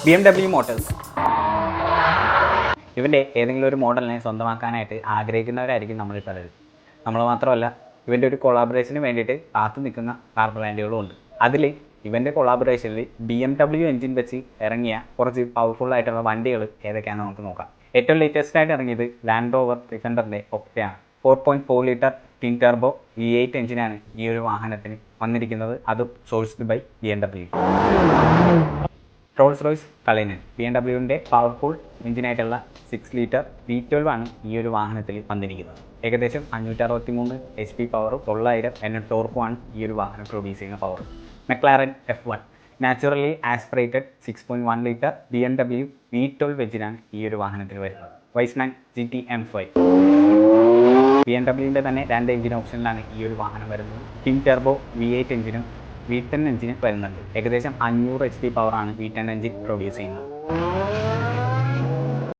BMW Motors. ഇവൻ്റെ ഏതെങ്കിലും ഒരു മോഡലിനെ സ്വന്തമാക്കാനായിട്ട് ആഗ്രഹിക്കുന്നവരായിരിക്കും നമ്മളിൽ പലരും. നമ്മൾ മാത്രമല്ല, ഇവൻ്റെ ഒരു കൊളാബറേഷന് വേണ്ടിയിട്ട് കാത്തു നിൽക്കുന്ന കാർ ബ്രാൻഡുകളും ഉണ്ട്. അതിൽ ഇവൻ്റെ കൊളാബറേഷനിൽ BMW എഞ്ചിൻ വെച്ച് ഇറങ്ങിയ കുറച്ച് പവർഫുൾ ആയിട്ടുള്ള വണ്ടികൾ ഏതൊക്കെയാണെന്ന് നമുക്ക് നോക്കാം. ഏറ്റവും ലേറ്റസ്റ്റ് ആയിട്ട് ഇറങ്ങിയത് ലാൻഡ് റോവർ ഡിഫൻഡറിൻ്റെ ഒക്ടയാണ്. 4.4 ലിറ്റർ ടിൻ ടർബോ V8 എഞ്ചിനാണ് ഈ ഒരു വാഹനത്തിന് വന്നിരിക്കുന്നത്. അതും sourced by BMW. Rolls Royce Cullinan BMW powerful എഞ്ചിനായിട്ടുള്ള 6 ലിറ്റർ V12 ആണ് ഈ ഒരു വാഹനത്തിൽ വന്നിരിക്കുന്നത്. ഏകദേശം 563 HP പവറും 900 Nm ടോർക്കുമാണ് ഈ ഒരു വാഹനം പ്രൊഡ്യൂസ് ചെയ്യുന്ന power. McLaren F1 naturally aspirated 6.1 litre BMW V12 എഞ്ചിനാണ് ഈ ഒരു വാഹനത്തിൽ വരുന്നത്. വൈസ്മാൻ GT M5 BMW തന്നെ 2 എഞ്ചിൻ ഓപ്ഷനിലാണ് ഈ ഒരു വാഹനം വരുന്നത്. ടിൻ ടർബോ V8 എഞ്ചിനും V10 എഞ്ചിനും വരുന്നുണ്ട്. ഏകദേശം 500 HP പവറാണ് V10 എഞ്ചിൻ പ്രൊഡ്യൂസ് ചെയ്യുന്നത്.